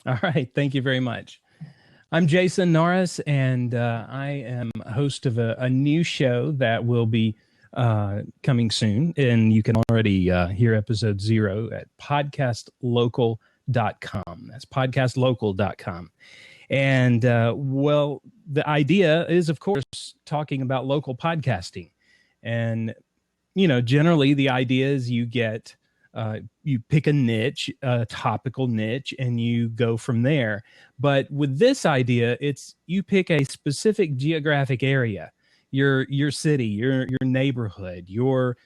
All right. Thank you very much. I'm Jason Norris, and I am a host of a new show that will be coming soon. And you can already hear episode 0 at podcastlocal.com. That's podcastlocal.com. And well, the idea is, of course, talking about local podcasting. And, generally the idea is you pick a niche, a topical niche, and you go from there. But with this idea, it's you pick a specific geographic area, your city, your neighborhood, your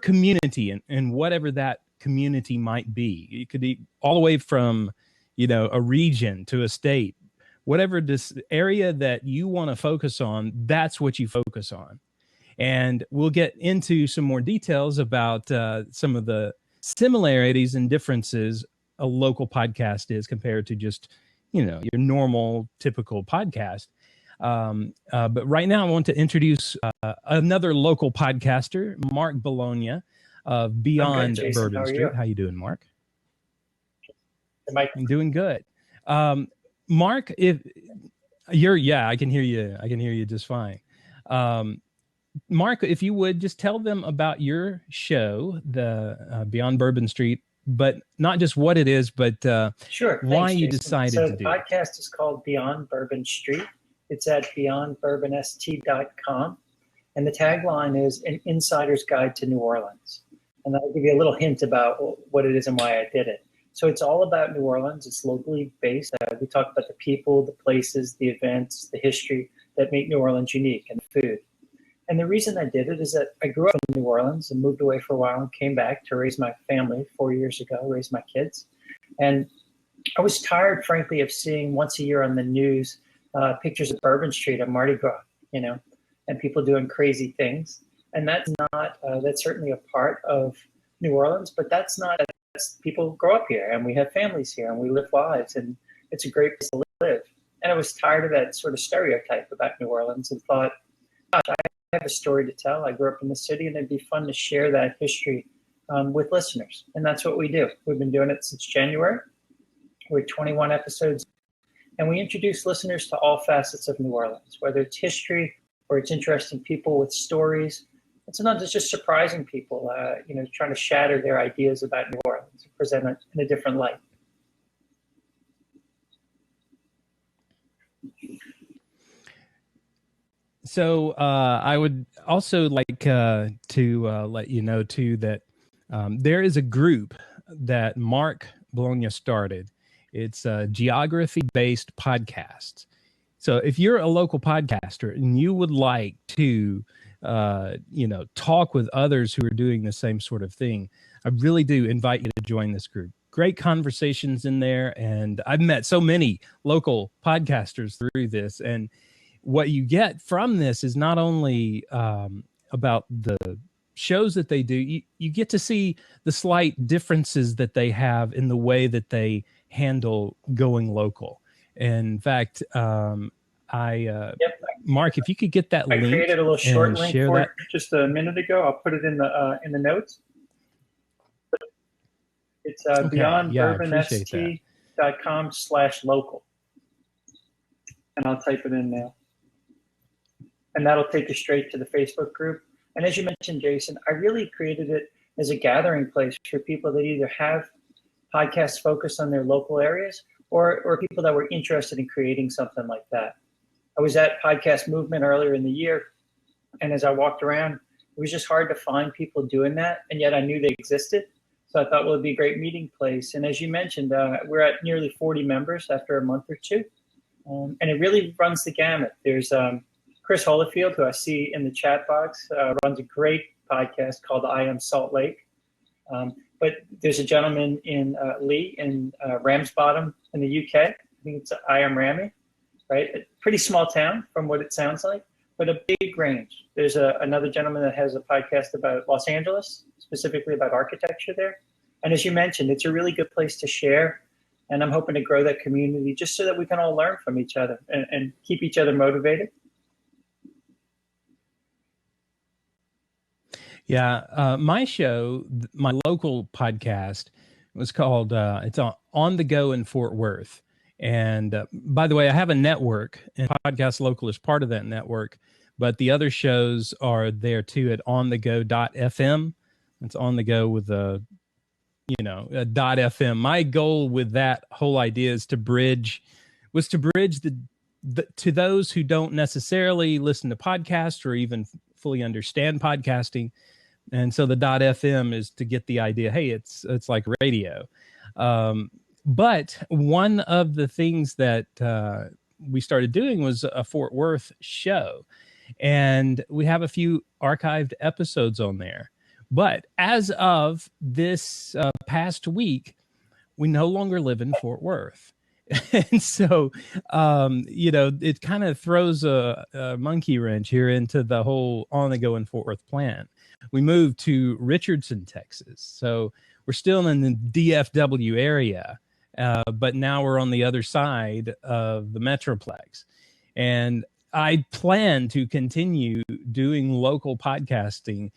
community, and whatever that community might be. It could be all the way from a region to a state, whatever this area that you want to focus on. That's what you focus on. And we'll get into some more details about some of the similarities and differences a local podcast is compared to just, your normal, typical podcast. But right now, I want to introduce another local podcaster, Mark Bologna of Beyond Bourbon Street. How you doing, Mark? I'm doing good. Mark, I can hear you. I can hear you just fine. Mark, if you would just tell them about your show, the Beyond Bourbon Street, but not just what it is, but sure. Why you decided to do it. So the podcast is called Beyond Bourbon Street. It's at beyondbourbonst.com. And the tagline is An Insider's Guide to New Orleans. And I'll give you a little hint about what it is and why I did it. So it's all about New Orleans. It's locally based. We talk about the people, the places, the events, the history that make New Orleans unique, and the food. And the reason I did it is that I grew up in New Orleans and moved away for a while and came back to raise my family 4 years ago, raise my kids. And I was tired, frankly, of seeing once a year on the news pictures of Bourbon Street on Mardi Gras, and people doing crazy things. And that's certainly a part of New Orleans, but people grow up here and we have families here and we live lives and it's a great place to live. And I was tired of that sort of stereotype about New Orleans and thought, gosh, I have a story to tell. I grew up in the city and it'd be fun to share that history with listeners. And that's what we do. We've been doing it since January. We're 21 episodes. And we introduce listeners to all facets of New Orleans, whether it's history or it's interesting people with stories. It's not just surprising people, trying to shatter their ideas about New Orleans and present it in a different light. So I would also like to let you know, too, that there is a group that Mark Bologna started. It's a geography-based podcast. So if you're a local podcaster and you would like to, talk with others who are doing the same sort of thing, I really do invite you to join this group. Great conversations in there. And I've met so many local podcasters through this. And what you get from this is not only about the shows that they do, you get to see the slight differences that they have in the way that they handle going local. In fact, Mark, if you could get that link. I created a little short link for it just a minute ago. I'll put it in the notes. It's beyondbourbonst.com/local. And I'll type it in now. And that'll take you straight to the Facebook group. And as you mentioned, Jason, I really created it as a gathering place for people that either have podcasts focused on their local areas or people that were interested in creating something like that. I was at Podcast Movement earlier in the year, and as I walked around, it was just hard to find people doing that, and yet I knew they existed. So I thought, well, it'd be a great meeting place. And as you mentioned, we're at nearly 40 members after a month or two, and it really runs the gamut. There's Chris Holyfield, who I see in the chat box, runs a great podcast called I Am Salt Lake. But there's a gentleman in Lee in Ramsbottom in the UK. I think it's I Am Rami, right? A pretty small town from what it sounds like, but a big range. There's another gentleman that has a podcast about Los Angeles, specifically about architecture there. And as you mentioned, it's a really good place to share. And I'm hoping to grow that community just so that we can all learn from each other and keep each other motivated. Yeah, my show, my local podcast, was called, it's on the Go in Fort Worth. And by the way, I have a network, and Podcast Local is part of that network, but the other shows are there too at onthego.fm. It's on the go with a .fm. My goal with that whole idea is to bridge the to those who don't necessarily listen to podcasts or even fully understand podcasting. And so the .fm is to get the idea, hey, it's like radio. But one of the things that we started doing was a Fort Worth show, and we have a few archived episodes on there. But as of this past week, we no longer live in Fort Worth. And so, it kind of throws a monkey wrench here into the whole On the Go in Fort Worth plan. We moved to Richardson, Texas. So we're still in the DFW area, but now we're on the other side of the Metroplex. And I plan to continue doing local podcasting.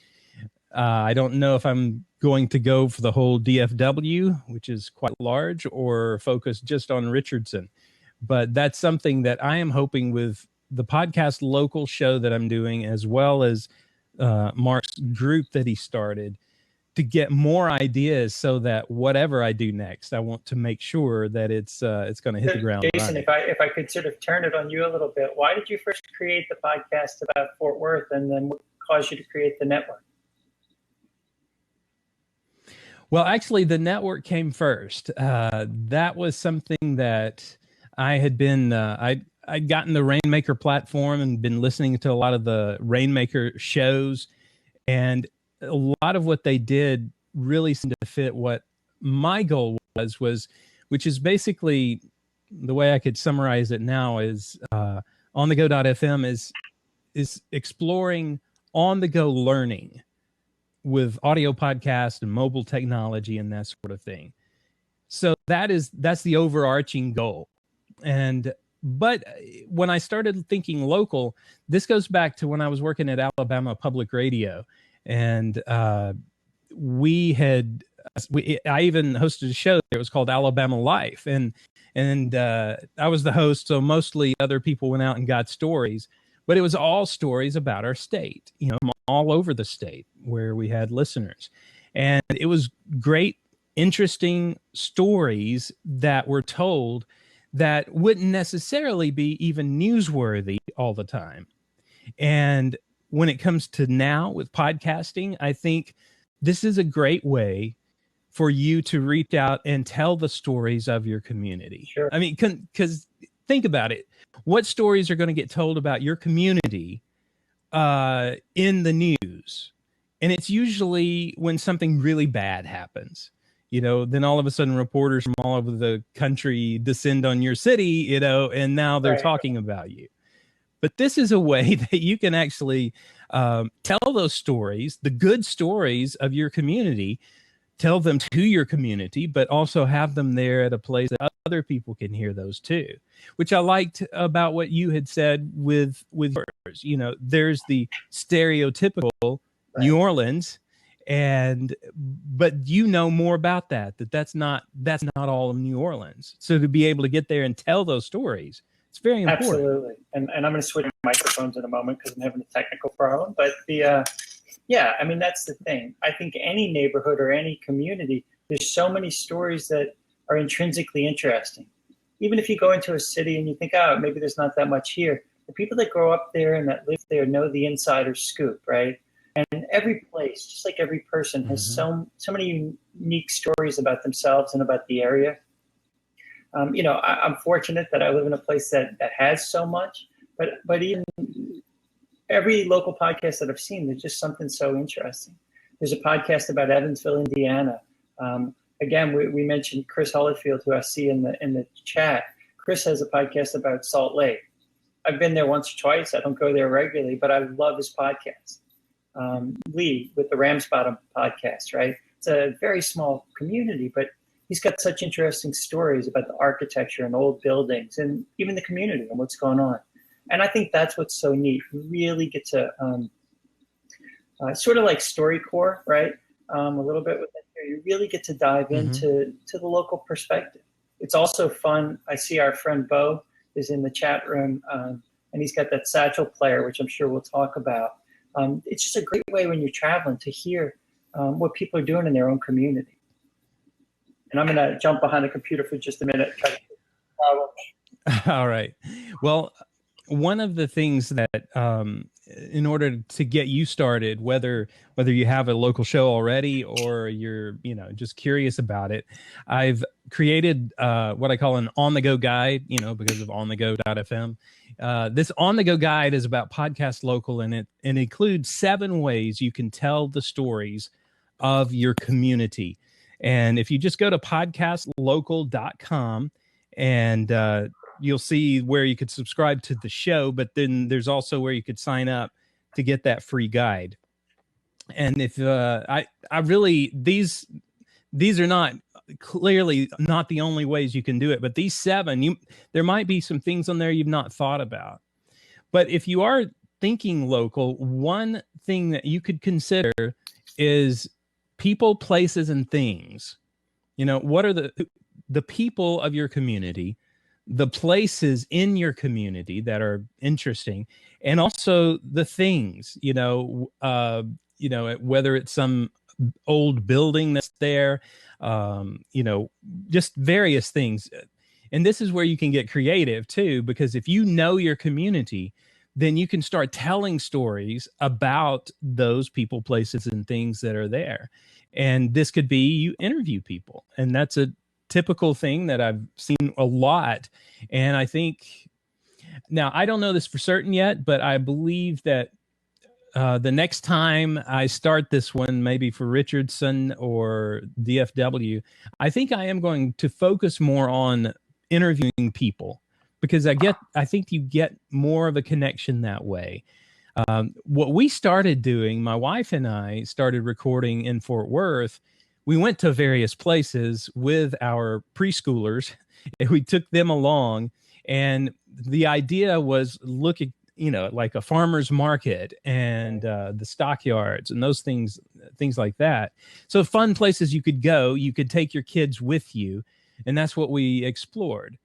I don't know if I'm going to go for the whole DFW, which is quite large, or focus just on Richardson. But that's something that I am hoping with the Podcast Local show that I'm doing, as well as Mark's group that he started, to get more ideas so that whatever I do next, I want to make sure that it's going to hit the ground Jason, running. if I could sort of turn it on you a little bit, why did you first create the podcast about Fort Worth, and then what caused you to create the network? Well, actually, the network came first. That was something that I had been, I'd gotten the Rainmaker platform and been listening to a lot of the Rainmaker shows. And a lot of what they did really seemed to fit what my goal was, which is basically the way I could summarize it now is onthego.fm is exploring on-the-go learning with audio podcast and mobile technology and that sort of thing. So that's the overarching goal. But when I started thinking local, this goes back to when I was working at Alabama Public Radio, and I even hosted a show that was called Alabama Life, and I was the host, so mostly other people went out and got stories, but it was all stories about our state, from all over the state where we had listeners. And it was great, interesting stories that were told that wouldn't necessarily be even newsworthy all the time. And when it comes to now with podcasting, I think this is a great way for you to reach out and tell the stories of your community. Sure. I mean, because think about it. What stories are going to get told about your community in the news? And it's usually when something really bad happens. Then all of a sudden reporters from all over the country descend on your city, and now they're talking about you. But this is a way that you can actually tell those stories, the good stories of your community, tell them to your community, but also have them there at a place that other people can hear those too, which I liked about what you had said with yours. There's the stereotypical New Orleans, but more about that's not all of New Orleans. So to be able to get there and tell those stories, it's very important. Absolutely. And I'm going to switch microphones in a moment because I'm having a technical problem. But that's the thing. I think any neighborhood or any community, there's so many stories that are intrinsically interesting. Even if you go into a city and you think, maybe there's not that much here, the people that grow up there and that live there know the insider scoop, right? And every place, just like every person, has so many unique stories about themselves and about the area. I'm fortunate that I live in a place that has so much, but even every local podcast that I've seen, there's just something so interesting. There's a podcast about Evansville, Indiana. Again, we mentioned Chris Hollifield, who I see in the chat. Chris has a podcast about Salt Lake. I've been there once or twice. I don't go there regularly, but I love his podcast. Lee with the Rams Bottom podcast, right? It's a very small community, but he's got such interesting stories about the architecture and old buildings and even the community and what's going on. And I think that's what's so neat. You really get to sort of like StoryCorps, right? A little bit with You really get to dive Mm-hmm. into the local perspective. It's also fun. I see our friend Bo is in the chat room, and he's got that satchel player, which I'm sure we'll talk about. It's just a great way when you're traveling to hear what people are doing in their own community. And I'm going to jump behind the computer for just a minute. All right. Well, one of the things that, in order to get you started, whether you have a local show already or you're just curious about it, I've created what I call an on-the-go guide. Because of onthego.fm. This on-the-go guide is about podcast local, and it includes 7 ways you can tell the stories of your community. And if you just go to podcastlocal.com and you'll see where you could subscribe to the show, but then there's also where you could sign up to get that free guide. And if I really, these are not clearly not the only ways you can do it, but these 7, there might be some things on there you've not thought about. But if you are thinking local, one thing that you could consider is people, places, and things. What are the people of your community, the places in your community that are interesting, and also the things, whether it's some old building that's there, just various things. And this is where you can get creative too, because if you know your community, then you can start telling stories about those people, places, and things that are there. And this could be you interview people. And that's a typical thing that I've seen a lot. And I think, now I don't know this for certain yet, but I believe that the next time I start this one, maybe for Richardson or DFW, I think I am going to focus more on interviewing people, because I think you get more of a connection that way. What we started doing, my wife and I started recording in Fort Worth. We went to various places with our preschoolers, and we took them along. And the idea was looking, like a farmer's market and the stockyards and those things like that. So fun places you could go. You could take your kids with you, and that's what we explored.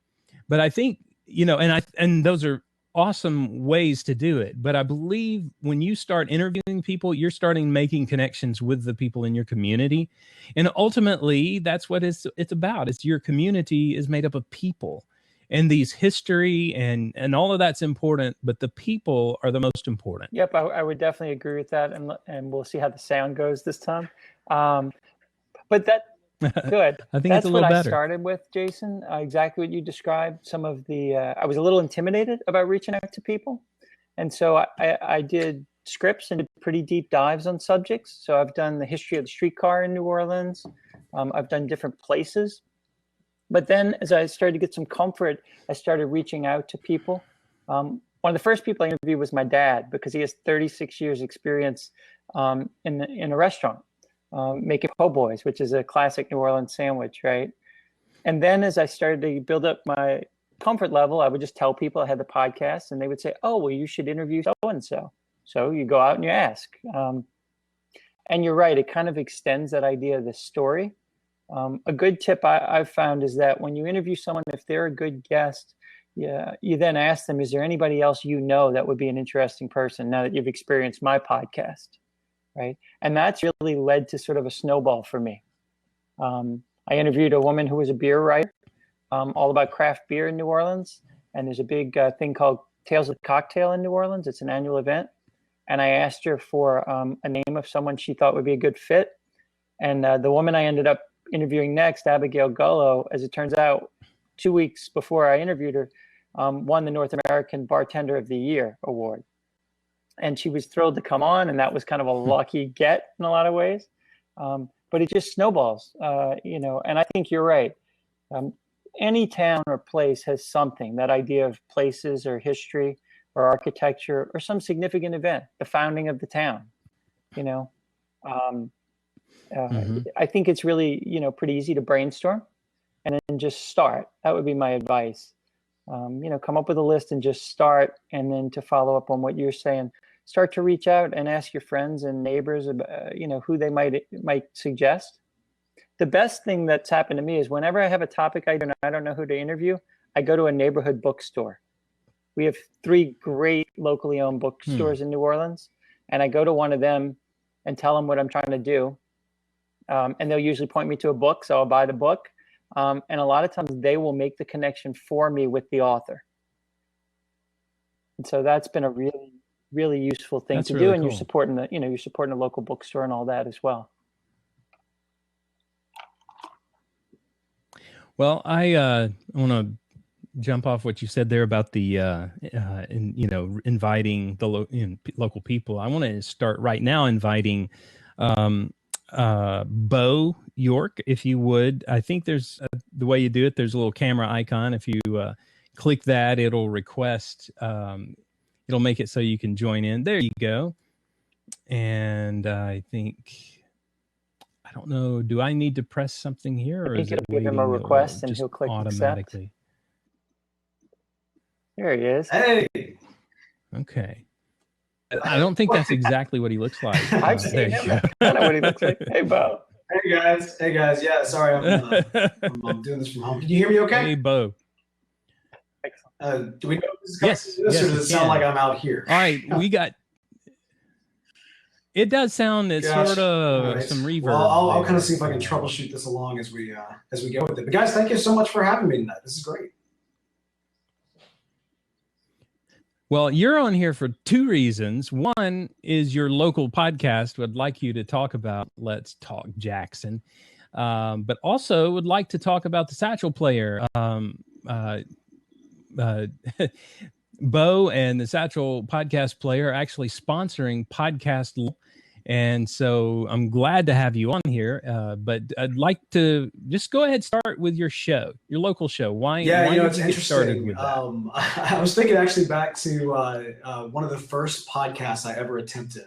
But I think, and those are awesome ways to do it. But I believe when you start interviewing people, you're starting making connections with the people in your community. And ultimately, that's what it's about. It's your community is made up of people. And these history and all of that's important, but the people are the most important. Yep, I would definitely agree with that. And we'll see how the sound goes this time. But that, good. I think That's it's a little what better. I started with, Jason. Exactly what you described. Some of the, I was a little intimidated about reaching out to people. And so I did scripts and did pretty deep dives on subjects. So I've done the history of the streetcar in New Orleans. I've done different places. But then as I started to get some comfort, I started reaching out to people. One of the first people I interviewed was my dad, because he has 36 years experience in a restaurant, making po' boys, which is a classic New Orleans sandwich, right? And then as I started to build up my comfort level, I would just tell people I had the podcast, and they would say, oh, well, you should interview so-and-so. So you go out and you ask. And you're right, it kind of extends that idea of the story. A good tip I've found is that when you interview someone, if they're a good guest, you then ask them, is there anybody else that would be an interesting person now that you've experienced my podcast, right? And that's really led to sort of a snowball for me. I interviewed a woman who was a beer writer, all about craft beer in New Orleans. And there's a big thing called Tales of the Cocktail in New Orleans. It's an annual event. And I asked her for a name of someone she thought would be a good fit. And the woman I ended up interviewing next, Abigail Gullo, as it turns out, 2 weeks before I interviewed her, won the North American Bartender of the Year award. And she was thrilled to come on, and that was kind of a lucky get in a lot of ways. But it just snowballs, and I think you're right. Any town or place has something, that idea of places or history or architecture or some significant event, the founding of the town, I think it's really, pretty easy to brainstorm and then just start. That would be my advice. Come up with a list and just start. And then to follow up on what you're saying, start to reach out and ask your friends and neighbors about, who they might suggest. The best thing that's happened to me is whenever I have a topic I don't know who to interview, I go to a neighborhood bookstore. We have 3 great locally owned bookstores in New Orleans, and I go to one of them and tell them what I'm trying to do. And they'll usually point me to a book, so I'll buy the book. And a lot of times they will make the connection for me with the author. And so that's been a really, really useful thing to do. And cool. You're supporting the local bookstore and all that as well. Well, I want to jump off what you said there about the inviting the local people. I want to start right now inviting Bo York, if you would. I think there's the way you do it. There's a little camera icon. If you click that, it'll request. It'll make it so you can join in. There you go. And I think, I don't know. Do I need to press something here, or is it give him a request and he'll click automatically? Accept. There he is. Hey. Okay. I don't think that's exactly what he looks like. I've seen him. I know what he looks like. Hey, Bo. Hey guys. Yeah, sorry, I'm doing this from home. Can you hear me okay? Hey, Bo. Do we know if this is Yes, or does it sound like I'm out here? All right, we got. It does sound sort of some reverb. Well, I'll kind of see if I can troubleshoot this along as we go with it. But guys, thank you so much for having me tonight. This is great. Well, you're on here for 2 reasons. One is your local podcast would like you to talk about Let's Talk Jackson, but also would like to talk about the Satchel Player. Bo and the Satchel Podcast Player are actually sponsoring Podcast, and so I'm glad to have you on here. But I'd like to just go ahead and start with your show, your local show. Why did you it's get interesting. started with that? I was thinking actually back to one of the first podcasts I ever attempted.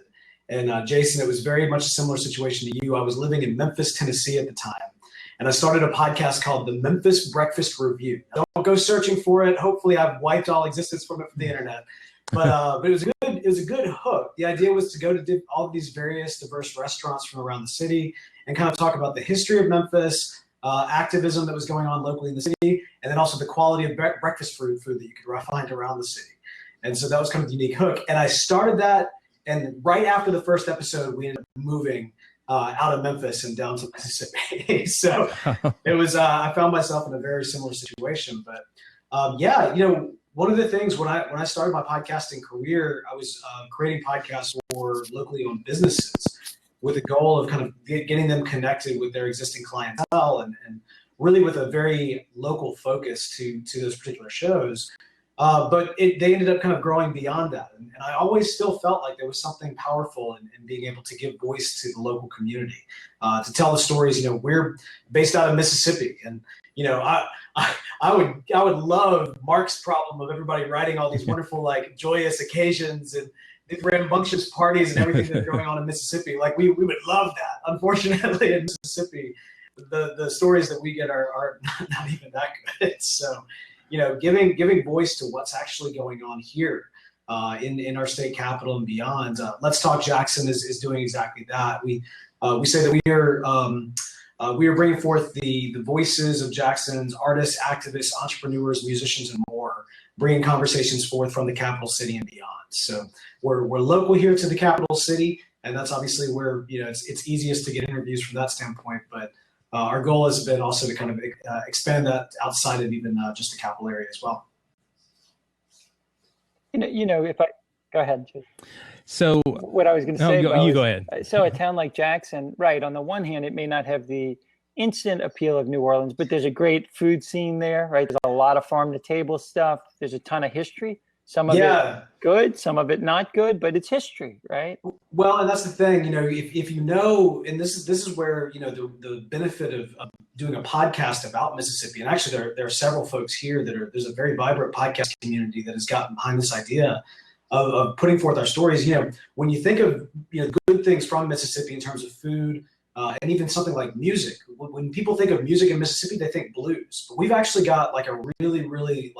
And Jason, it was very much a similar situation to you. I was living in Memphis, Tennessee at the time. And I started a podcast called the Memphis Breakfast Review. Don't go searching for it. Hopefully I've wiped all existence from it from the internet. But it was a good hook. The idea was to go to all of these various diverse restaurants from around the city and kind of talk about the history of Memphis, activism that was going on locally in the city, and then also the quality of breakfast food that you could find around the city. And so that was kind of the unique hook. And I started that, and right after the first episode, we ended up moving out of Memphis and down to Mississippi. So it was, I found myself in a very similar situation. But one of the things when I started my podcasting career, I was creating podcasts for locally owned businesses with the goal of kind of getting them connected with their existing clientele and really with a very local focus to those particular shows. But they ended up kind of growing beyond that. And I always still felt like there was something powerful in being able to give voice to the local community, to tell the stories. We're based out of Mississippi, and I would love Mark's problem of everybody writing all these wonderful, like, joyous occasions and rambunctious parties and everything that's going on in Mississippi. Like, we would love that. Unfortunately, in Mississippi, the stories that we get are not even that good. So, giving voice to what's actually going on here in our state capital and beyond. Let's Talk Jackson is doing exactly that. We say that we are bringing forth the voices of Jackson's artists, activists, entrepreneurs, musicians, and more, bringing conversations forth from the capital city and beyond. So we're local here to the capital city, and that's obviously where it's easiest to get interviews from that standpoint. But our goal has been also to kind of expand that outside of even just the capital area as well. If I go ahead, Jay. So what I was going to say, you go ahead. So a town like Jackson, right? On the one hand, it may not have the instant appeal of New Orleans, but there's a great food scene there, right? There's a lot of farm to table stuff. There's a ton of history. Some of it good, some of it not good, but it's history, right? Well, and that's the thing, if you know, and this is where, the benefit of doing a podcast about Mississippi, and actually there are several folks here there's a very vibrant podcast community that has gotten behind this idea of putting forth our stories. When you think of, good things from Mississippi in terms of food, and even something like music, when people think of music in Mississippi, they think blues, but we've actually got like a really, really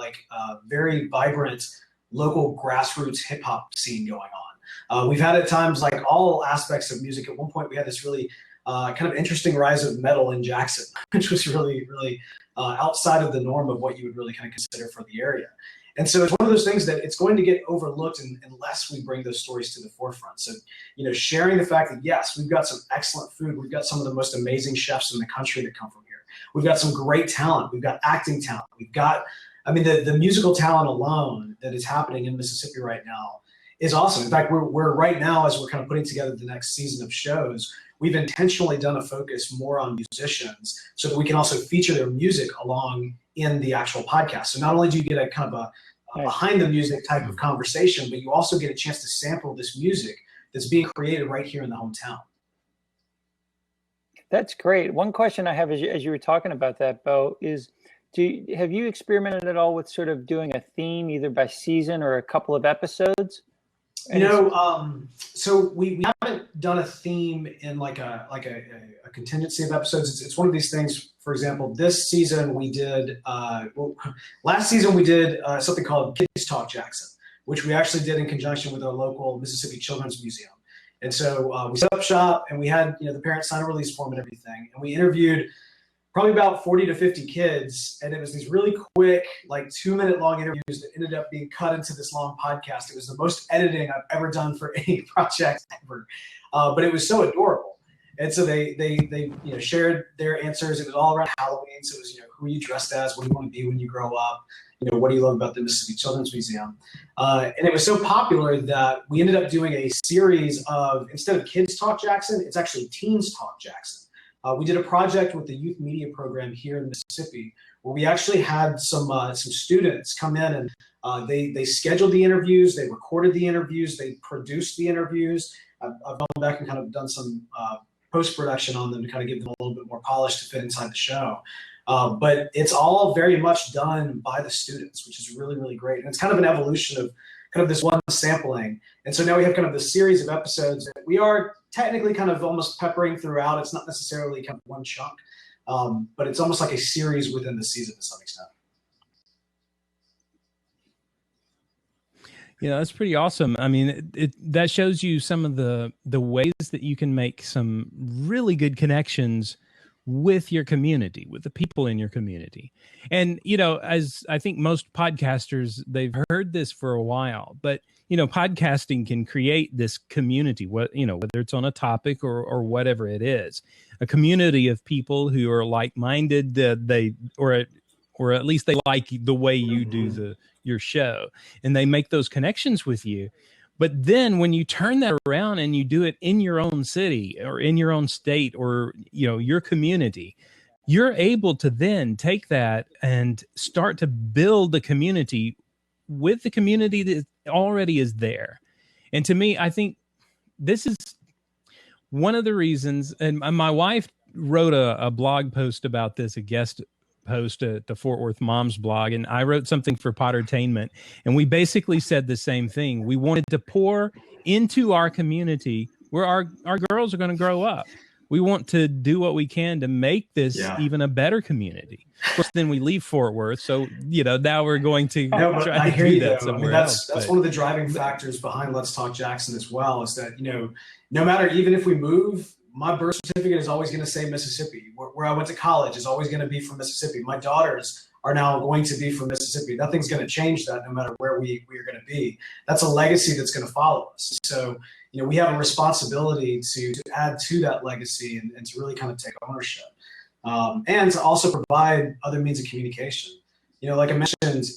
very vibrant local grassroots hip hop scene going on. We've had at times like all aspects of music. At one point we had this really kind of interesting rise of metal in Jackson, which was really, really outside of the norm of what you would really kind of consider for the area. And so it's one of those things that it's going to get overlooked unless we bring those stories to the forefront. So, sharing the fact that, yes, we've got some excellent food. We've got some of the most amazing chefs in the country that come from here. We've got some great talent. We've got acting talent. We've got, the musical talent alone that is happening in Mississippi right now is awesome. In fact, we're right now, as we're kind of putting together the next season of shows, we've intentionally done a focus more on musicians so that we can also feature their music along in the actual podcast. So not only do you get a kind of a behind the music type of conversation, but you also get a chance to sample this music that's being created right here in the hometown. That's great. One question I have as you were talking about that, Bo, is have you experimented at all with sort of doing a theme either by season or a couple of episodes? So we haven't done a theme in like a contingency of episodes. It's one of these things. For example, this season we did. Last season we did something called Kids Talk Jackson, which we actually did in conjunction with our local Mississippi Children's Museum. And so we set up shop, and we had the parents sign a release form and everything, and we interviewed probably about 40 to 50 kids. And it was these really quick, like 2-minute long interviews that ended up being cut into this long podcast. It was the most editing I've ever done for any project ever. But it was so adorable. And so they shared their answers. It was all around Halloween. So it was, who are you dressed as? What do you want to be when you grow up? What do you love about the Mississippi Children's Museum? And it was so popular that we ended up doing a series of, instead of Kids Talk Jackson, it's actually Teens Talk Jackson. We did a project with the youth media program here in Mississippi where we actually had some students come in and they scheduled the interviews, they recorded the interviews, they produced the interviews. I've gone back and kind of done some post-production on them to kind of give them a little bit more polish to fit inside the show. But it's all very much done by the students, which is really, really great. And it's kind of an evolution of kind of this one sampling. And so now we have kind of this series of episodes that we are technically kind of almost peppering throughout. It's not necessarily kind of one chunk, but it's almost like a series within the season to some extent. Yeah, that's pretty awesome. I mean, that shows you some of the ways that you can make some really good connections with your community, with the people in your community. And, as I think most podcasters, they've heard this for a while, but, podcasting can create this community, whether it's on a topic or whatever it is, a community of people who are like-minded, or at least they like the way you do your show, and they make those connections with you. But then when you turn that around and you do it in your own city or in your own state or, your community, you're able to then take that and start to build the community with the community that already is there. And to me, I think this is one of the reasons, and my wife wrote a blog post about this, a guest post at the Fort Worth Moms blog, and I wrote something for Pottertainment, and we basically said the same thing. We wanted to pour into our community where our girls are going to grow up. We want to do what we can to make this even a better community. Of course, then we leave Fort Worth, so now we're going to try to do that somewhere else. That's one of the driving factors behind Let's Talk Jackson as well, is that no matter, even if we move, my birth certificate is always going to say Mississippi. Where I went to college is always going to be from Mississippi. My daughters are now going to be from Mississippi. Nothing's going to change that, no matter where we are going to be. That's a legacy that's going to follow us. So, we have a responsibility to add to that legacy and to really kind of take ownership, and to also provide other means of communication. Like I mentioned,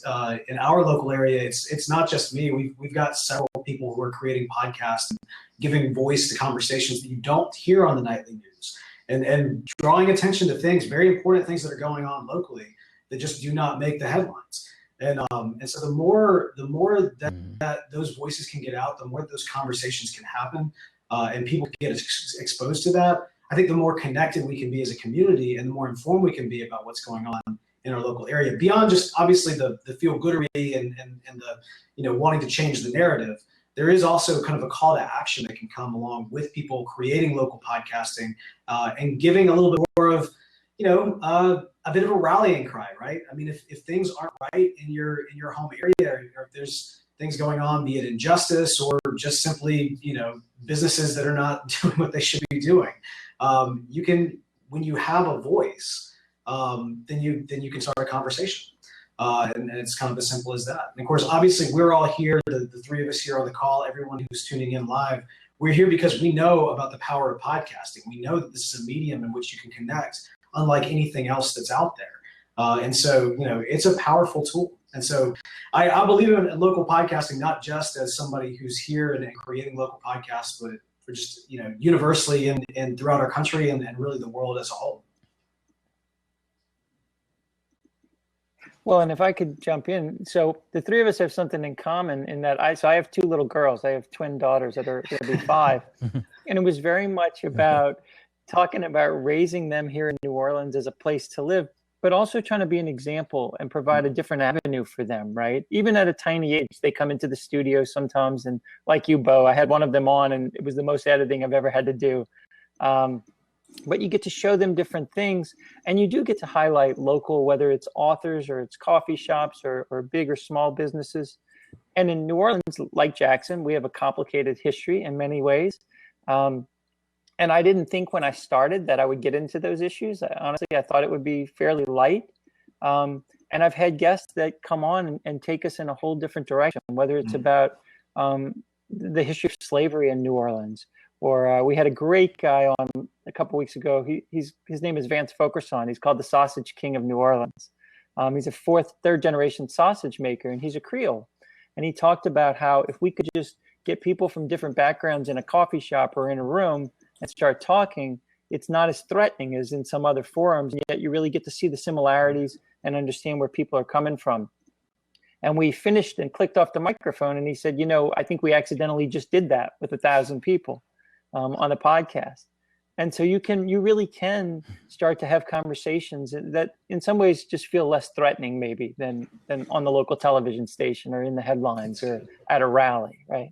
in our local area, it's not just me. We've got several people who are creating podcasts and giving voice to conversations that you don't hear on the nightly news, and drawing attention to things, very important things that are going on locally that just do not make the headlines. And so the more that those voices can get out, the more those conversations can happen, and people can get exposed to that. I think the more connected we can be as a community, and the more informed we can be about what's going on in our local area, beyond just obviously the feel-goodery and the wanting to change the narrative. There is also kind of a call to action that can come along with people creating local podcasting, and giving a little bit more of a bit of a rallying cry, right? I mean, if things aren't right in your home area, or if there's things going on, be it injustice or just simply businesses that are not doing what they should be doing, you can, when you have a voice, then you can start a conversation. And it's kind of as simple as that. And of course, obviously, we're all here, the three of us here on the call, everyone who's tuning in live, we're here because we know about the power of podcasting. We know that this is a medium in which you can connect, unlike anything else that's out there. And so, it's a powerful tool. And so I believe in local podcasting, not just as somebody who's here and creating local podcasts, but for just, universally and throughout our country and really the world as a whole. Well, and if I could jump in, so the three of us have something in common in that I have two little girls. I have twin daughters that are going to be 5. And it was very much about talking about raising them here in New Orleans as a place to live, but also trying to be an example and provide a different avenue for them, right? Even at a tiny age, they come into the studio sometimes. And like you, Bo, I had one of them on and it was the most editing I've ever had to do. But you get to show them different things, and you do get to highlight local, whether it's authors or it's coffee shops or big or small businesses. And in New Orleans, like Jackson, we have a complicated history in many ways. And I didn't think when I started that I would get into those issues. Honestly, I thought it would be fairly light. And I've had guests that come on and take us in a whole different direction, whether it's about the history of slavery in New Orleans, or we had a great guy on a couple weeks ago. His name is Vance Fokerson. He's called the Sausage King of New Orleans. He's a third generation sausage maker, and he's a Creole. And he talked about how if we could just get people from different backgrounds in a coffee shop or in a room and start talking, it's not as threatening as in some other forums, and yet you really get to see the similarities and understand where people are coming from. And we finished and clicked off the microphone, and he said, I think we accidentally just did that with 1,000 people on a podcast. And so you really can start to have conversations that in some ways just feel less threatening maybe than on the local television station or in the headlines or at a rally, right?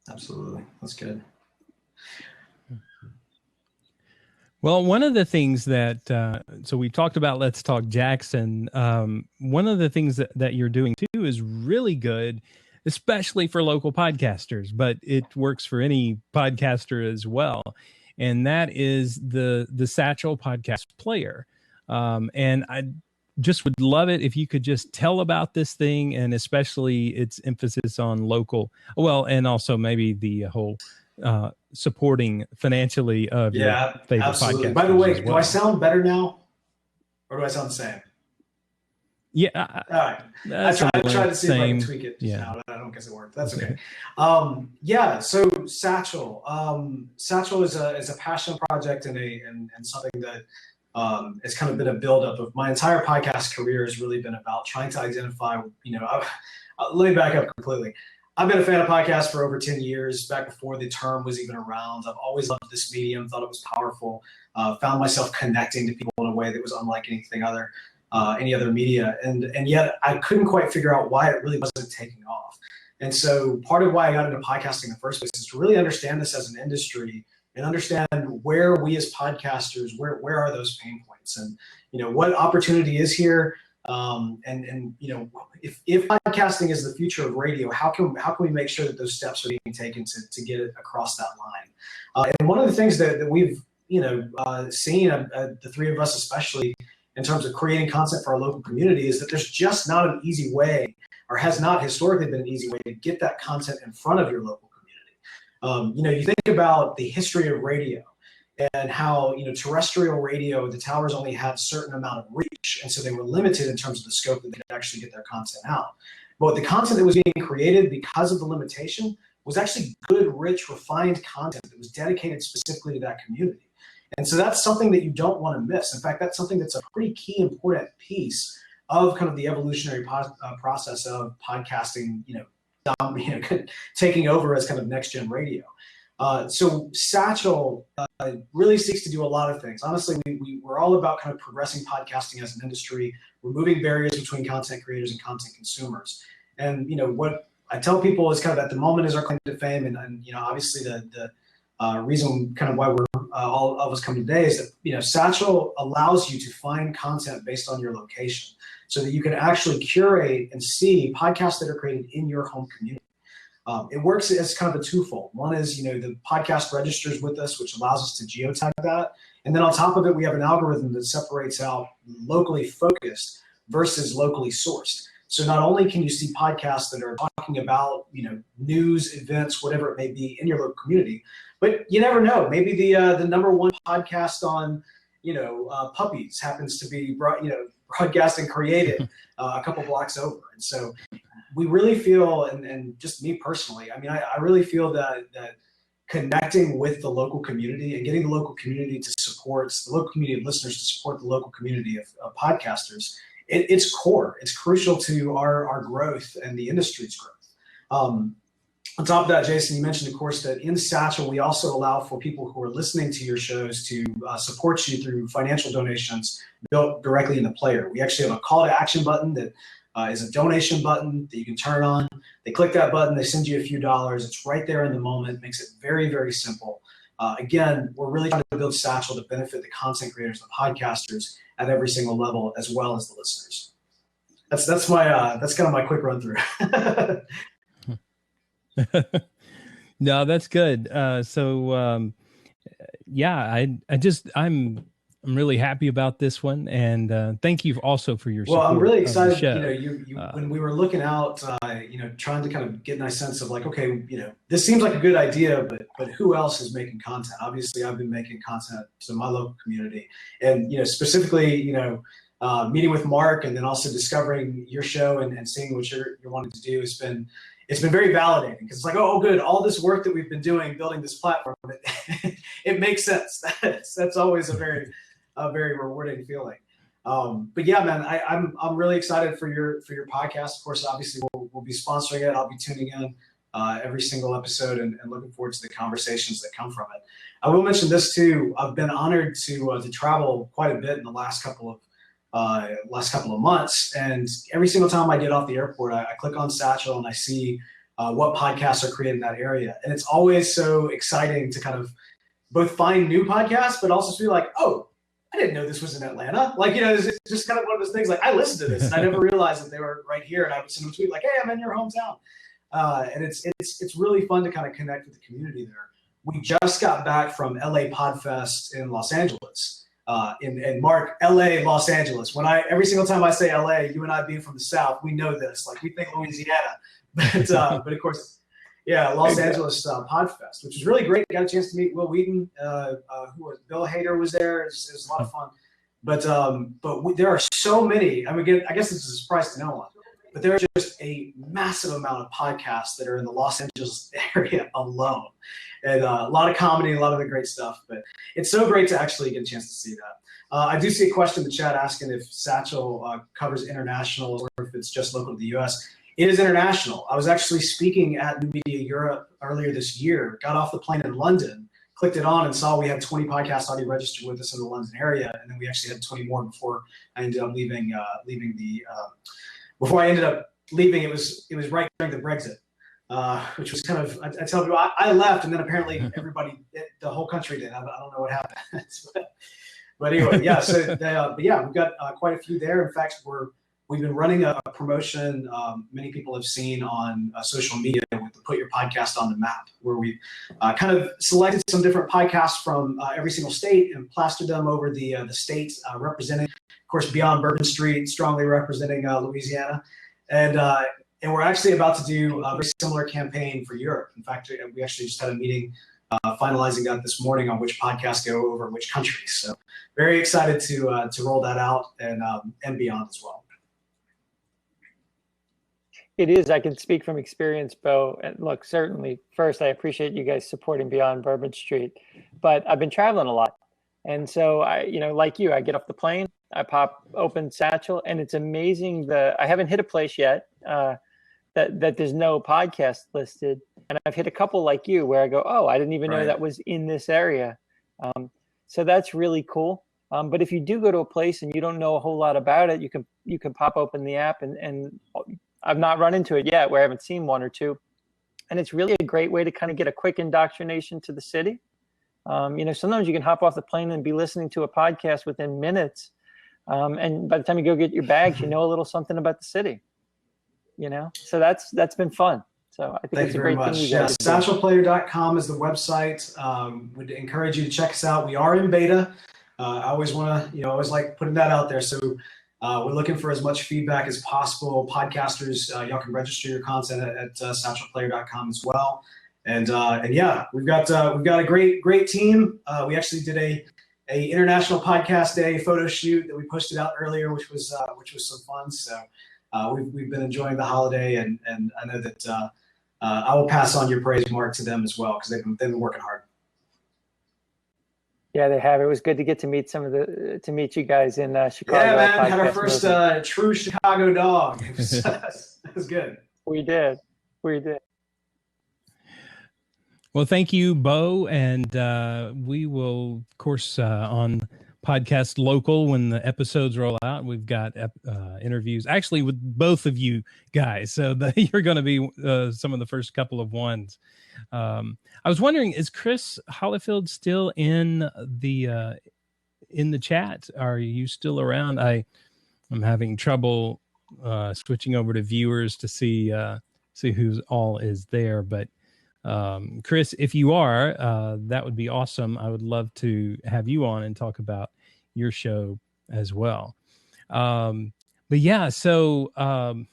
Absolutely. That's good. Well, one of the things that, so we talked about Let's Talk Jackson. One of the things that you're doing too is really good, especially for local podcasters, but it works for any podcaster as well. And that is the Satchel Podcast Player. And I just would love it if you could just tell about this thing, and especially its emphasis on local, well, and also maybe the whole supporting financially of your favorite absolutely. podcast. By the way, do I sound better now, or do I sound the same? Yeah. All right. I tried to see if I can tweak it. No, I don't guess it worked. That's okay. So Satchel is a passion project and something that has kind of been a buildup of my entire podcast career. Has really been about trying to identify. Let me back up completely. I've been a fan of podcasts for over 10 years, back before the term was even around. I've always loved this medium, thought it was powerful, found myself connecting to people in a way that was unlike any other media. And yet I couldn't quite figure out why it really wasn't taking off. And so part of why I got into podcasting in the first place is to really understand this as an industry and understand where we as podcasters, where are those pain points, and what opportunity is here. If podcasting is the future of radio, how can we make sure that those steps are being taken to get it across that line? And one of the things that we've seen, the three of us especially, in terms of creating content for our local community, is that there's just not an easy way, or has not historically been an easy way, to get that content in front of your local community. You think about the history of radio and how terrestrial radio, the towers only had a certain amount of reach, and so they were limited in terms of the scope that they could actually get their content out. But the content that was being created because of the limitation was actually good, rich, refined content that was dedicated specifically to that community. And so that's something that you don't want to miss. In fact, that's something that's a pretty key, important piece of kind of the evolutionary process of podcasting, taking over as kind of next gen radio. So Satchel really seeks to do a lot of things. Honestly, we're all about kind of progressing podcasting as an industry, removing barriers between content creators and content consumers. And what I tell people is kind of at the moment is our claim to fame, and obviously the reason kind of why we're all of us coming today is that Satchel allows you to find content based on your location, so that you can actually curate and see podcasts that are created in your home community. It works as kind of a twofold. One is, the podcast registers with us, which allows us to geotag that. And then on top of it, we have an algorithm that separates out locally focused versus locally sourced. So not only can you see podcasts that are talking about, news, events, whatever it may be in your local community, but you never know. Maybe the number one podcast on, puppies happens to be broadcast and created a couple blocks over. And so we really feel, and just me personally, I really feel that connecting with the local community and getting the local community to support the local community of listeners to support the local community of podcasters, it's core. It's crucial to our growth and the industry's growth. On top of that, Jason, you mentioned, of course, that in Satchel, we also allow for people who are listening to your shows to support you through financial donations built directly in the player. We actually have a call to action button that is a donation button that you can turn on. They click that button, they send you a few dollars. It's right there in the moment, makes it very, very simple. Again, we're really trying to build Satchel to benefit the content creators, the podcasters at every single level, as well as the listeners. That's kind of my quick run through. No, that's good. I'm really happy about this one, and thank you also for your support. Well, I'm really excited. When we were looking out, trying to kind of get a nice sense of like, okay, this seems like a good idea, but who else is making content? Obviously, I've been making content to my local community, and specifically, meeting with Mark, and then also discovering your show and seeing what you're wanting to do has been. It's been very validating because it's like, oh, good. All this work that we've been doing, building this platform, it makes sense. That's always a very rewarding feeling. But yeah, man, I'm really excited for your podcast. Of course, obviously we'll be sponsoring it. I'll be tuning in every single episode and looking forward to the conversations that come from it. I will mention this too. I've been honored to travel quite a bit in the last couple of months, and every single time I get off the airport, I click on Satchel and I see what podcasts are created in that area, and it's always so exciting to kind of both find new podcasts, but also to be like, oh, I didn't know this was in Atlanta. Like, it's just kind of one of those things. Like, I listened to this and I never realized that they were right here, and I would send them a tweet like, hey, I'm in your hometown, and it's really fun to kind of connect with the community there. We just got back from LA Podfest in Los Angeles. And Mark, LA, Los Angeles. Every single time I say LA, you and I being from the South, we know this. Like, we think Louisiana, but of course, yeah, Los Angeles Podfest, which was really great. Got a chance to meet Will Wheaton, Bill Hader was there. It was a lot of fun. But there are so many. I guess this is a surprise to no one, but there are just a massive amount of podcasts that are in the Los Angeles area alone. And a lot of comedy, a lot of the great stuff. But it's so great to actually get a chance to see that. I do see a question in the chat asking if Satchel covers international or if it's just local to the U.S. It is international. I was actually speaking at New Media Europe earlier this year, got off the plane in London, clicked it on and saw we had 20 podcasts already registered with us in the London area. And then we actually had 20 more before I ended up leaving before I ended up leaving, it was right during the Brexit. Which was kind of, I tell people, I left, and then apparently everybody, the whole country did. I don't know what happened. But anyway, yeah. But yeah, we've got quite a few there. In fact, we've been running a promotion many people have seen on social media with the Put Your Podcast on the Map, where we've kind of selected some different podcasts from every single state and plastered them over the states representing, of course, Beyond Bourbon Street, strongly representing Louisiana. And we're actually about to do a very similar campaign for Europe. In fact, we actually just had a meeting finalizing that this morning on which podcasts go over which countries. So very excited to roll that out and beyond as well. It is. I can speak from experience, Bo. And look, certainly, first, I appreciate you guys supporting Beyond Bourbon Street, but I've been traveling a lot. And so like you, I get off the plane, I pop open Satchel, and it's amazing. I haven't hit a place yet that there's no podcast listed. And I've hit a couple like you where I go, oh, I didn't even know that was in this area. So that's really cool. But if you do go to a place and you don't know a whole lot about it, you can pop open the app, and I've not run into it yet where I haven't seen one or two. And it's really a great way to kind of get a quick indoctrination to the city. Sometimes you can hop off the plane and be listening to a podcast within minutes. And by the time you go get your bags, you know a little something about the city, so that's been fun. So I think Thank it's you a very great thing much. you Yeah, guys do. satchelplayer.com is the website. Would encourage you to check us out. We are in beta. I always want to, always like putting that out there. So we're looking for as much feedback as possible. Podcasters, y'all can register your content at satchelplayer.com as well. And yeah, we've got a great team. We actually did a International Podcast Day photo shoot that we posted out earlier, which was some fun. So we've been enjoying the holiday, and I know that I will pass on your praise, Mark, to them as well, because they've been working hard. Yeah, they have. It was good to get to meet meet you guys in Chicago. Yeah, man, had our first true Chicago dog. It was good. We did. Well, thank you, Bo, and we will, of course, on Podcast Local, when the episodes roll out, we've got interviews actually with both of you guys, so you're going to be some of the first couple of ones. I was wondering, is Chris Hollifield still in the chat? Are you still around? I'm having trouble switching over to viewers to see who's all is there, but Chris, if you are, that would be awesome. I would love to have you on and talk about your show as well. But yeah, so I'm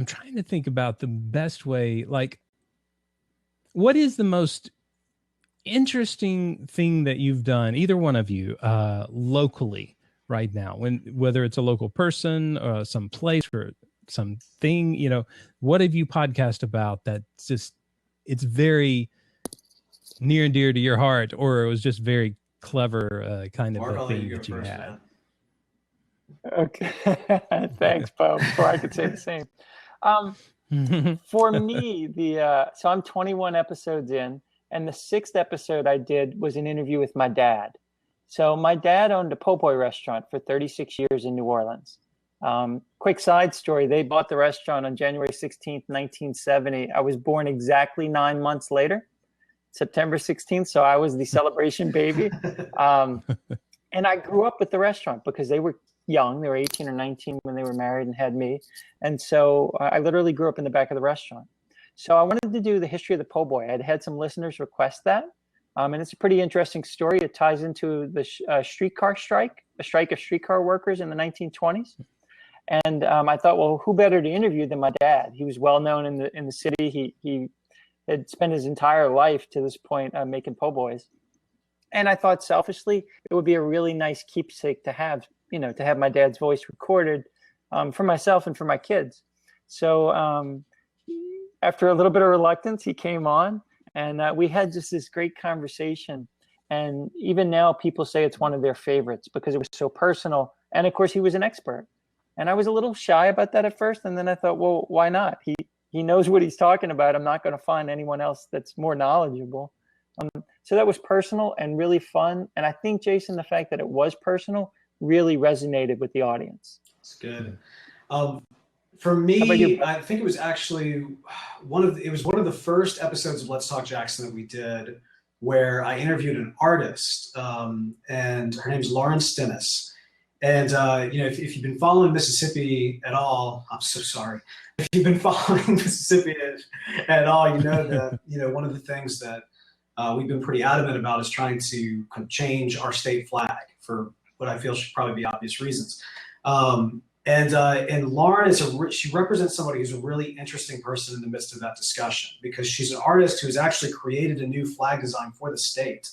trying to think about the best way, like, what is the most interesting thing that you've done, either one of you, locally right now, whether it's a local person or some place or something, what have you podcast about that's just, it's very near and dear to your heart, or it was just very clever kind of Mark, a thing that you first, had? man. Okay. Thanks, Bo. Before I could say the same. For me, so I'm 21 episodes in, and the 6th episode I did was an interview with my dad. So my dad owned a po' boy restaurant for 36 years in New Orleans. Quick side story, they bought the restaurant on January 16th, 1970. I was born exactly 9 months later, September 16th, so I was the celebration baby. And I grew up with the restaurant because they were young. They were 18 or 19 when they were married and had me. And so I literally grew up in the back of the restaurant. So I wanted to do the history of the po' boy. I had some listeners request that. And it's a pretty interesting story. It ties into the streetcar strike, a strike of streetcar workers in the 1920s. And I thought, well, who better to interview than my dad? He was well known in the city. He had spent his entire life to this point making po' boys. And I thought selfishly, it would be a really nice keepsake to have my dad's voice recorded for myself and for my kids. So after a little bit of reluctance, he came on, and we had just this great conversation. And even now, people say it's one of their favorites because it was so personal. And of course, he was an expert. And I was a little shy about that at first. And then I thought, well, why not? He knows what he's talking about. I'm not going to find anyone else that's more knowledgeable. So that was personal and really fun. And I think, Jason, the fact that it was personal really resonated with the audience. It's good. For me, I think it was actually one of the first episodes of Let's Talk Jackson that we did, where I interviewed an artist, and her name's Lauren Stennis. And if you've been following Mississippi at all, I'm so sorry. If you've been following Mississippi at all, that one of the things that we've been pretty adamant about is trying to kind of change our state flag for what I feel should probably be obvious reasons. And Lauren she represents somebody who's a really interesting person in the midst of that discussion, because she's an artist who's actually created a new flag design for the state.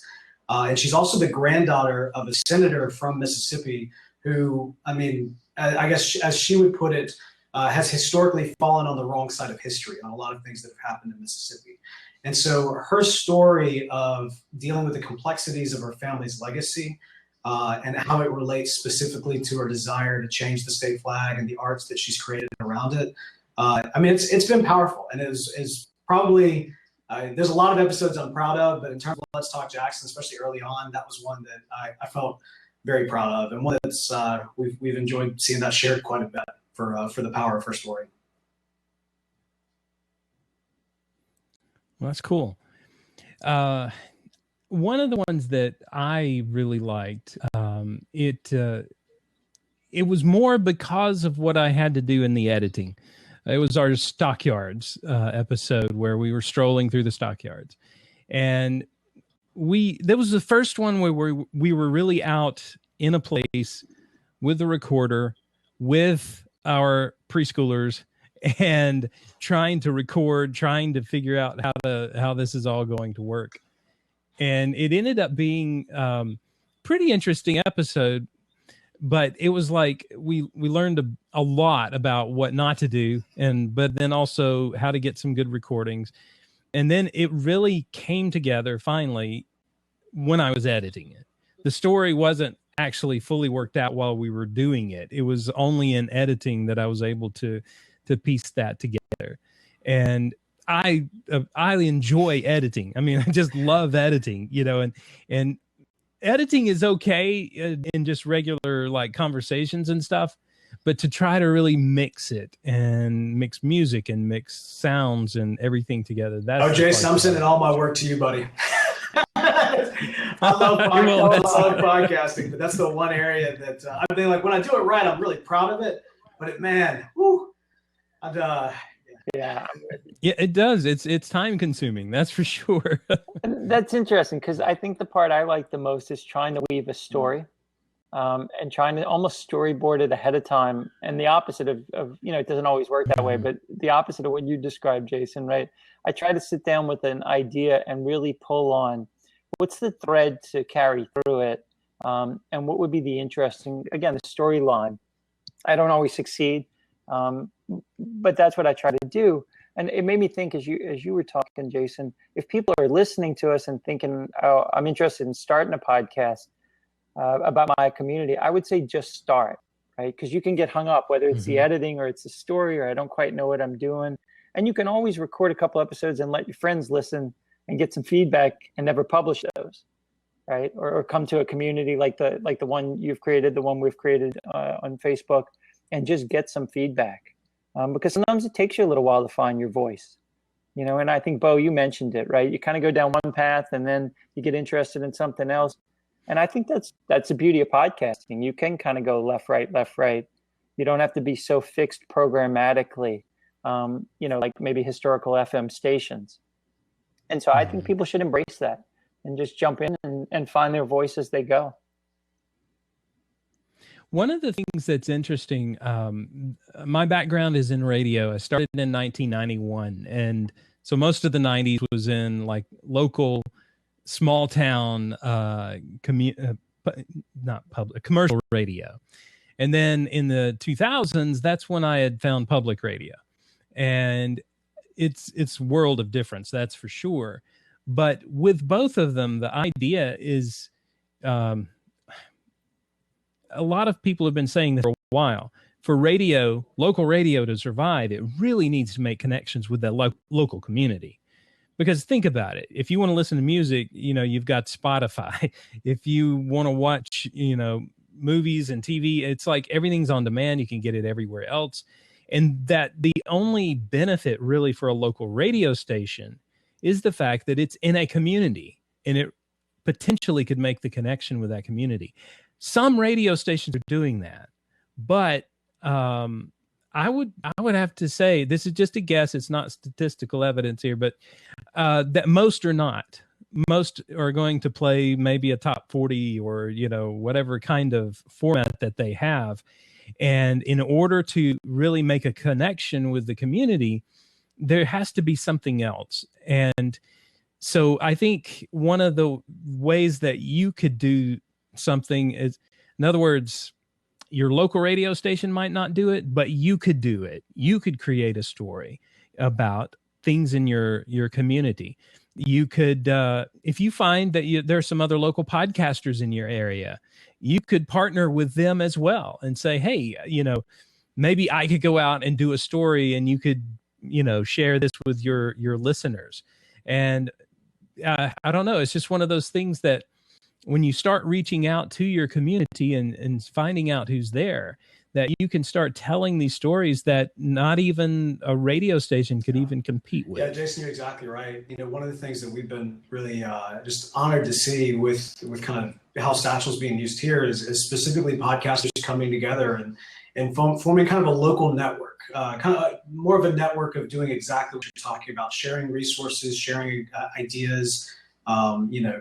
And she's also the granddaughter of a senator from Mississippi who, I guess as she would put it, has historically fallen on the wrong side of history on a lot of things that have happened in Mississippi. And so her story of dealing with the complexities of her family's legacy and how it relates specifically to her desire to change the state flag and the arts that she's created around it. It's been powerful, and is probably, there's a lot of episodes I'm proud of, but in terms of Let's Talk Jackson, especially early on, that was one that I felt very proud of, and one that's we've enjoyed seeing that shared quite a bit for the power of her story. Well, that's cool. One of the ones that I really liked, it was more because of what I had to do in the editing. It was our stockyards episode where we were strolling through the stockyards, and that was the first one where we were really out in a place with the recorder, with our preschoolers, and trying to record, trying to figure out how this is all going to work. And it ended up being pretty interesting episode, but it was like we learned a lot about what not to do, but then also how to get some good recordings. And then it really came together finally when I was editing it. The story wasn't actually fully worked out while we were doing it. It was only in editing that I was able to piece that together. And I enjoy editing. I mean, I just love editing, and editing is okay in just regular like conversations and stuff, but to try to really mix it and mix music and mix sounds and everything together. That's Jason, I'm sending all my work to you, buddy. I love podcasting, but that's the one area that I mean, like when I do it right, I'm really proud of it. But yeah, it does. It's time consuming. That's for sure. And that's interesting because I think the part I like the most is trying to weave a story, and trying to almost storyboard it ahead of time. And the opposite of it doesn't always work that way, but the opposite of what you described, Jason, right? I try to sit down with an idea and really pull on what's the thread to carry through it, and what would be the interesting, again, the storyline. I don't always succeed, but that's what I try to do. And it made me think as you were talking, Jason, if people are listening to us and thinking, oh, I'm interested in starting a podcast about my community, I would say just start, right? Because you can get hung up, whether it's the editing or it's the story or I don't quite know what I'm doing. And you can always record a couple episodes and let your friends listen and get some feedback and never publish those, right? Or come to a community like the one you've created, the one we've created on Facebook, and just get some feedback. Because sometimes it takes you a little while to find your voice, and I think, Bo, you mentioned it, right? You kind of go down one path and then you get interested in something else. And I think that's the beauty of podcasting. You can kind of go left, right. You don't have to be so fixed programmatically, like maybe historical FM stations. And so I think people should embrace that and just jump in and find their voice as they go. One of the things that's interesting, my background is in radio. I started in 1991. And so most of the 90s was in like local, small town, not public, commercial radio. And then in the 2000s, that's when I had found public radio. And it's world of difference, that's for sure. But with both of them, the idea is, a lot of people have been saying this for a while. For radio, local radio to survive, it really needs to make connections with that local community. Because think about it. If you want to listen to music, you've got Spotify. If you want to watch, movies and TV, it's like everything's on demand. You can get it everywhere else. And that the only benefit really for a local radio station is the fact that it's in a community and it potentially could make the connection with that community. Some radio stations are doing that, but I would have to say, this is just a guess, it's not statistical evidence here, but that most are not. Most are going to play maybe a top 40 or whatever kind of format that they have. And in order to really make a connection with the community, there has to be something else. And so I think one of the ways that you could do something is, in other words, your local radio station might not do it, but you could do it. You could create a story about things in your community. You could, if you find that there are some other local podcasters in your area, you could partner with them as well and say, hey, maybe I could go out and do a story and you could, share this with your listeners. And I don't know, it's just one of those things that when you start reaching out to your community and finding out who's there, that you can start telling these stories that not even a radio station could even compete with. Yeah, Jason, you're exactly right. One of the things that we've been really just honored to see with kind of how Satchel's being used here is specifically podcasters coming together and forming kind of a local network, kind of more of a network of doing exactly what you're talking about, sharing resources, sharing ideas,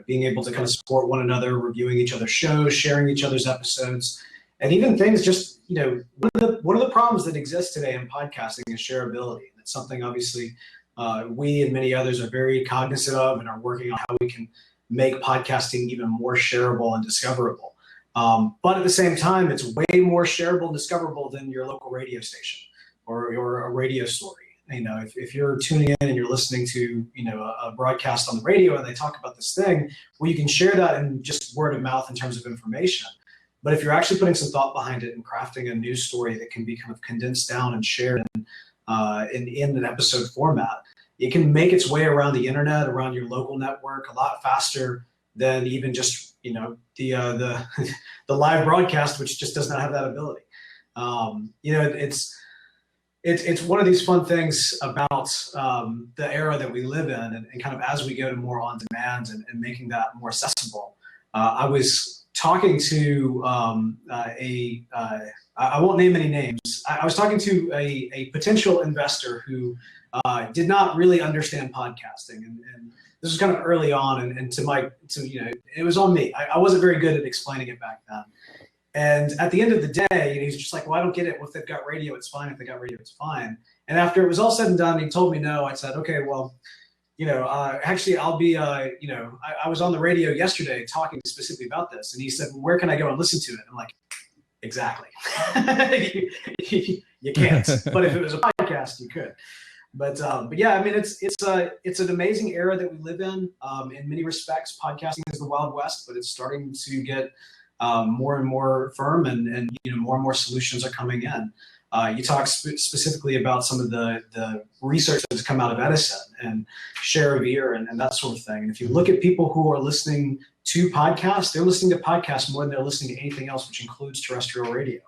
being able to kind of support one another, reviewing each other's shows, sharing each other's episodes. And even things just, one of the problems that exists today in podcasting is shareability. It's something obviously we and many others are very cognizant of and are working on how we can make podcasting even more shareable and discoverable. But at the same time, it's way more shareable and discoverable than your local radio station or a radio story. If you're tuning in and you're listening to, a broadcast on the radio and they talk about this thing, well, you can share that in just word of mouth in terms of information. But if you're actually putting some thought behind it and crafting a news story that can be kind of condensed down and shared in an episode format, it can make its way around the internet, around your local network a lot faster than even just, the live broadcast, which just does not have that ability. It's one of these fun things about the era that we live in, and kind of as we go to more on demand and making that more accessible. I was talking to I won't name any names. I was talking to a potential investor who did not really understand podcasting, and this was kind of early on, and it was on me. I wasn't very good at explaining it back then. And at the end of the day, he's just like, well, I don't get it. Well, if they've got radio, it's fine. If they got radio, it's fine. And after it was all said and done, he told me no. I said, okay, well, actually, I'll be, I was on the radio yesterday talking specifically about this. And he said, well, where can I go and listen to it? I'm like, exactly. You can't. But if it was a podcast, you could. But yeah, I mean, it's an amazing era that we live in. In many respects, podcasting is the Wild West, but it's starting to get more and more firm, and more and more solutions are coming in. You talk specifically about some of the research that's come out of Edison and share of ear and that sort of thing. And if you look at people who are listening to podcasts, they're listening to podcasts more than they're listening to anything else, which includes terrestrial radio.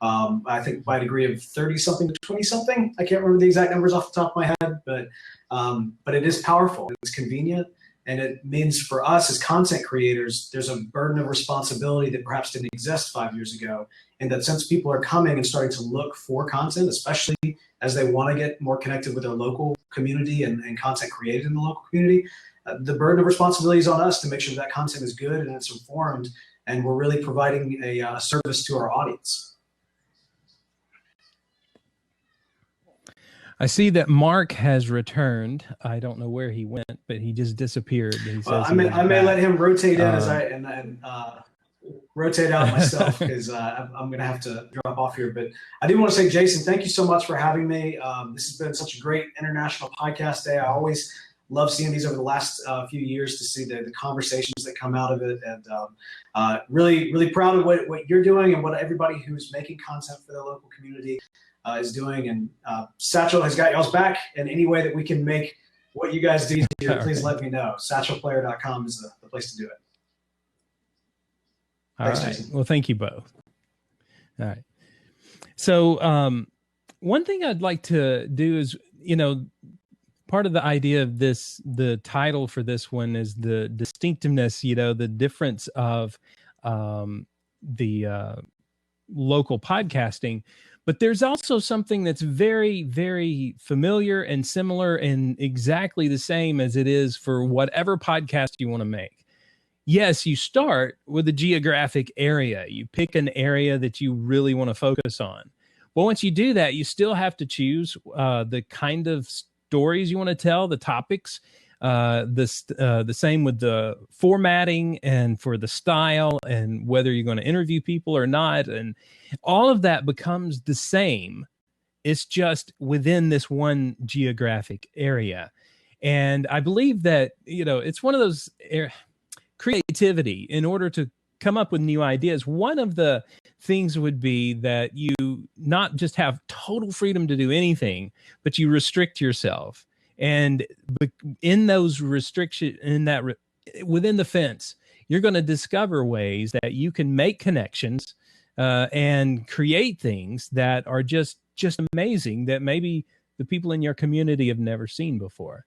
I think by a degree of 30-something to 20-something. I can't remember the exact numbers off the top of my head, but it is powerful. It's convenient. And it means for us as content creators, there's a burden of responsibility that perhaps didn't exist 5 years ago. And that since people are coming and starting to look for content, especially as they want to get more connected with their local community and content created in the local community, the burden of responsibility is on us to make sure that content is good and it's informed, and we're really providing a service to our audience. I see that Mark has returned. I don't know where he went, but he just disappeared. He says I may let him rotate in rotate out myself because I'm going to have to drop off here. But I do want to say, Jason, thank you so much for having me. This has been such a great International Podcast Day. I always love seeing these over the last few years to see the conversations that come out of it, and really, really proud of what you're doing and what everybody who's making content for their local community is doing. And Satchel has got y'all's back in any way that we can make what you guys do easier. Please let me know. SatchelPlayer.com is the place to do it. Thanks, all right. Jason. Well, thank you both. All right. So one thing I'd like to do is, part of the idea of this, the title for this one is the distinctiveness, the difference of the local podcasting. But there's also something that's very, very familiar and similar and exactly the same as it is for whatever podcast you want to make. Yes, you start with a geographic area. You pick an area that you really want to focus on. But once you do that, you still have to choose the kind of stories you want to tell, the topics, the same with the formatting and for the style and whether you're going to interview people or not. And all of that becomes the same. It's just within this one geographic area. And I believe that, it's one of those creativity in order to come up with new ideas. One of the things would be that you not just have total freedom to do anything, but you restrict yourself. And in those restrictions, within the fence, you're going to discover ways that you can make connections and create things that are just amazing that maybe the people in your community have never seen before.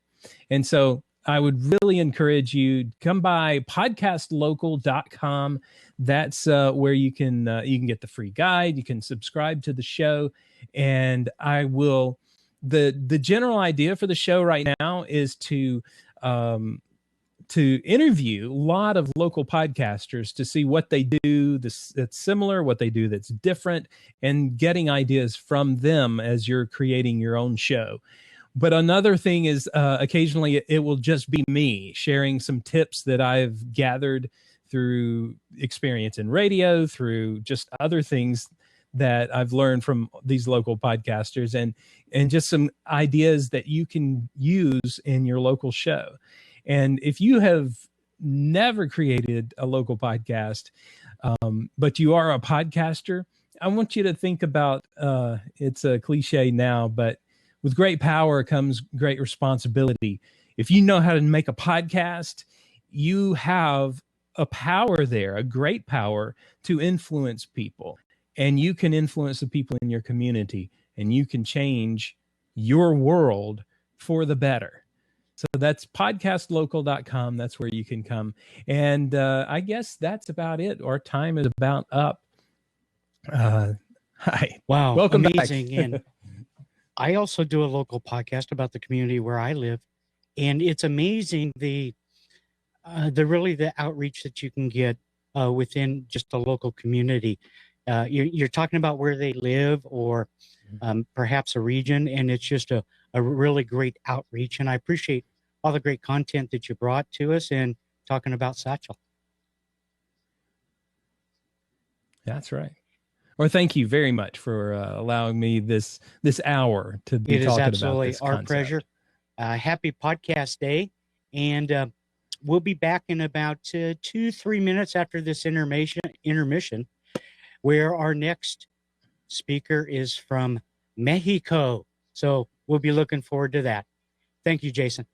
And so I would really encourage you to come by podcastlocal.com. That's where you can get the free guide. You can subscribe to the show, and I will. The general idea for the show right now is to interview a lot of local podcasters to see what they do that's similar, what they do that's different, and getting ideas from them as you're creating your own show. But another thing is occasionally it will just be me sharing some tips that I've gathered through experience in radio, through just other things that I've learned from these local podcasters, and just some ideas that you can use in your local show. And if you have never created a local podcast, but you are a podcaster, I want you to think about, it's a cliche now, but with great power comes great responsibility. If you know how to make a podcast, you have a power there, a great power to influence people. And you can influence the people in your community, and you can change your world for the better. So that's podcastlocal.com. That's where you can come. And I guess that's about it. Our time is about up. Hi. Wow. Welcome amazing. back. And I also do a local podcast about the community where I live. And it's amazing the outreach that you can get within just a local community. You're talking about where they live, or perhaps a region, and it's just a really great outreach. And I appreciate all the great content that you brought to us and talking about Satchel. That's right. Well, thank you very much for allowing me this hour to be talking about this. It is absolutely our concept. Pleasure. Happy podcast day. And we'll be back in about 2-3 minutes after this intermission, where our next speaker is from Mexico. So we'll be looking forward to that. Thank you, Jason.